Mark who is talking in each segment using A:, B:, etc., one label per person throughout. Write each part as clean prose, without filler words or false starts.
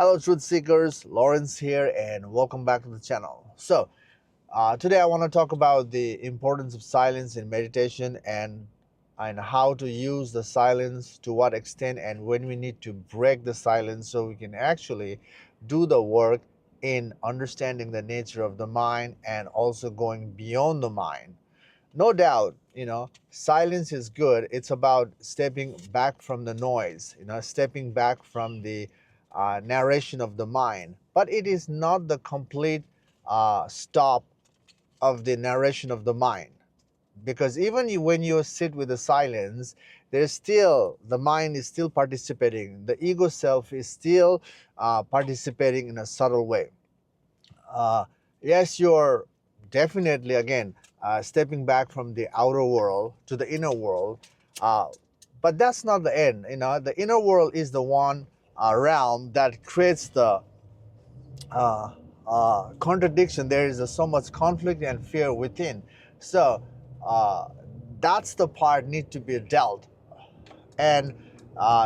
A: Hello, truth seekers. Lawrence here, and welcome back to the channel. Today I want to talk about the importance of silence in meditation and how to use the silence, to what extent, and when we need to break the silence so we can actually do the work in understanding the nature of the mind and also going beyond the mind. No doubt, silence is good. It's about stepping back from the noise, stepping back from the narration of the mind. But it is not the complete stop of the narration of the mind. Because even when you sit with the silence, there's still, the mind is still participating. The ego self is still participating in a subtle way. uh, yes, you're definitely, again, stepping back from the outer world to the inner world, uh, but that's not the end. The inner world is the one realm that creates the uh, contradiction. There is so much conflict and fear within. So uh, that's the part need to be dealt. And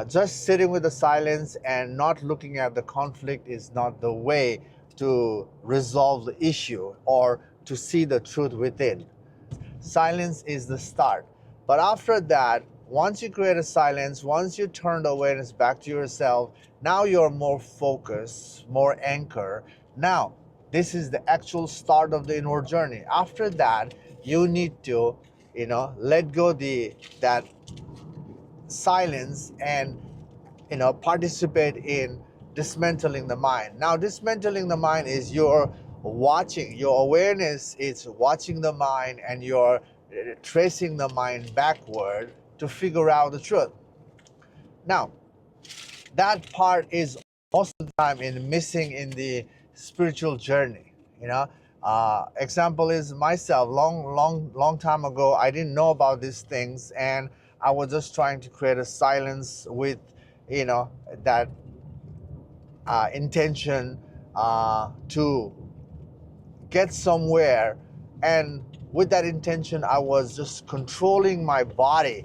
A: just sitting with the silence and not looking at the conflict is not the way to resolve the issue or to see the truth within. Silence is the start. But after that, once you create a silence, once you turn the awareness back to yourself, now you're more focused, more anchor. Now, this is the actual start of the inward journey. After that, you need to, let go that silence and participate in dismantling the mind. Now, dismantling the mind is your awareness is watching the mind, and you're tracing the mind backward to figure out the truth. Now, that part is most of the time missing in the spiritual journey. Example is myself. Long time ago, I didn't know about these things, and I was just trying to create a silence with that intention to get somewhere. And with that intention, I was just controlling my body,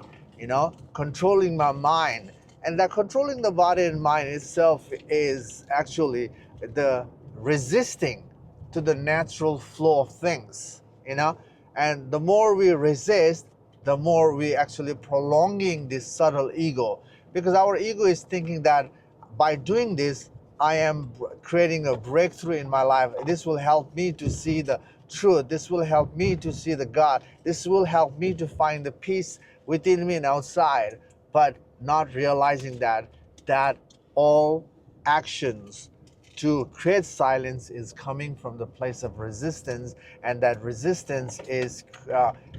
A: controlling my mind. And that controlling the body and mind itself is actually the resisting to the natural flow of things. And the more we resist, the more we actually prolonging this subtle ego, because our ego is thinking that by doing this, I am creating a breakthrough in my life. This will help me to see the truth. This will help me to see the God. This will help me to find the peace within me and outside. But not realizing that all actions to create silence is coming from the place of resistance, and that resistance is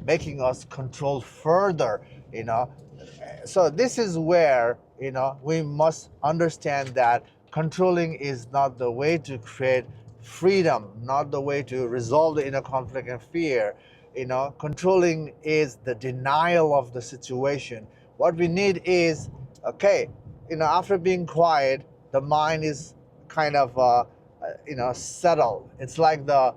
A: making us control further. So this is where we must understand that controlling is not the way to create freedom, not the way to resolve the inner conflict and fear. Controlling is the denial of the situation. What we need is, okay, after being quiet, the mind is kind of settled. It's like the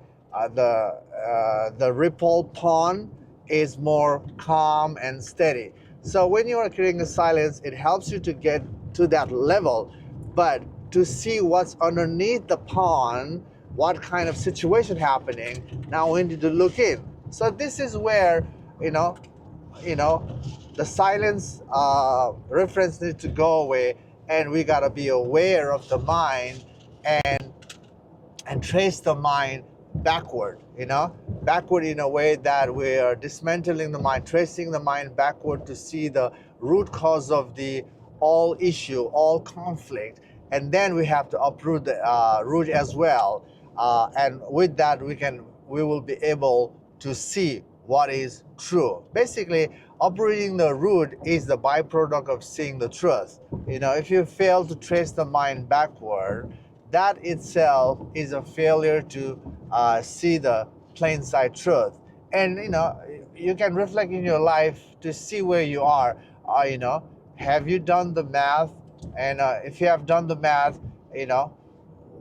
A: ripple pond is more calm and steady. So when you are creating a silence, it helps you to get to that level. But to see what's underneath the pond, what kind of situation happening, now we need to look in. So this is where you know the silence reference needs to go away, and we got to be aware of the mind and trace the mind backward, backward in a way that we are dismantling the mind, tracing the mind backward to see the root cause of the all issue, all conflict. And then we have to uproot the root as well. And with that, we will be able to see what is true. Basically, uprooting the root is the byproduct of seeing the truth. If you fail to trace the mind backward, that itself is a failure to see the plain sight truth. And you can reflect in your life to see where you are. Have you done the math? And if you have done the math,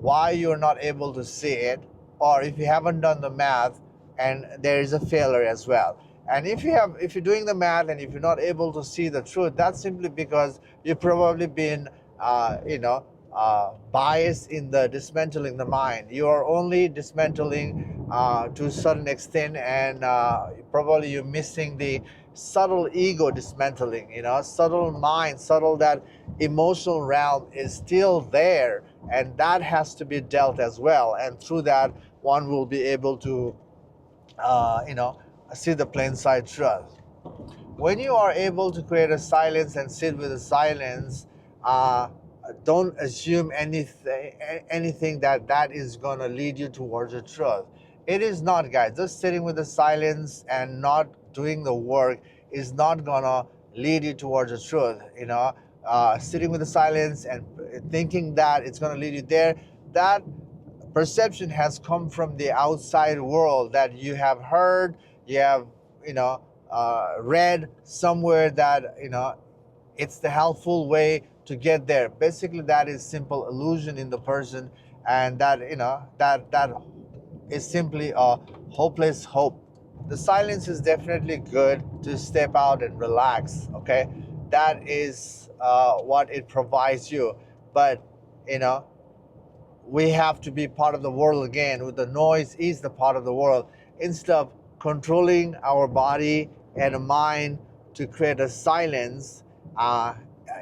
A: why you're not able to see it, or if you haven't done the math and there is a failure as well. And if you're doing the math and if you're not able to see the truth, that's simply because you've probably been bias in the dismantling the mind. You are only dismantling to a certain extent, and probably you're missing the subtle ego dismantling. Subtle mind, subtle that emotional realm is still there, and that has to be dealt as well. And through that, one will be able to, see the plain sight truth. When you are able to create a silence and sit with the silence, uh, don't assume anything that is going to lead you towards the truth. It is not, guys. Just sitting with the silence and not doing the work is not going to lead you towards the truth. Sitting with the silence and thinking that it's going to lead you there, that perception has come from the outside world, that you have heard, you have, read somewhere that, it's the helpful way to get there. Basically, that is simple illusion in the person, and that is simply a hopeless hope. The silence is definitely good to step out and relax. Okay, that is what it provides you. But you know we have to be part of the world again. With the noise is the part of the world. Instead of controlling our body and mind to create a silence,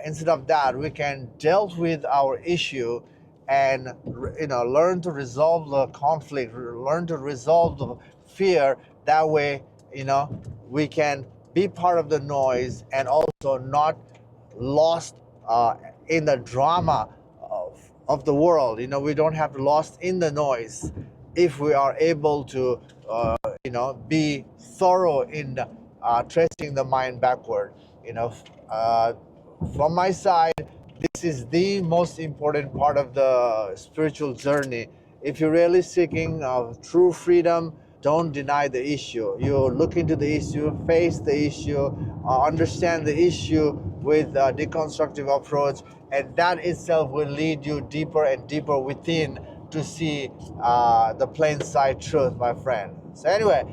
A: instead of that, we can deal with our issue and learn to resolve the conflict, learn to resolve the fear. That way, we can be part of the noise and also not lost in the drama of the world. We don't have to lost in the noise if we are able to be thorough in tracing the mind backward. From my side, this is the most important part of the spiritual journey. If you're really seeking true freedom, don't deny the issue. You look into the issue, face the issue, understand the issue with a deconstructive approach, and that itself will lead you deeper and deeper within to see the plain sight truth, my friend. So anyway,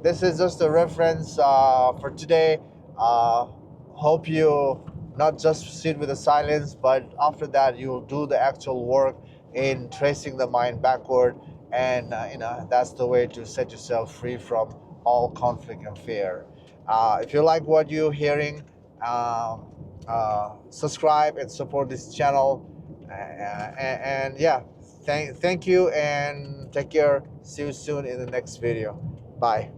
A: this is just a reference for today. Hope you not just sit with the silence, but after that you'll do the actual work in tracing the mind backward, and that's the way to set yourself free from all conflict and fear. If you like what you're hearing, subscribe and support this channel, and yeah, thank you, and take care. See you soon in the next video. Bye.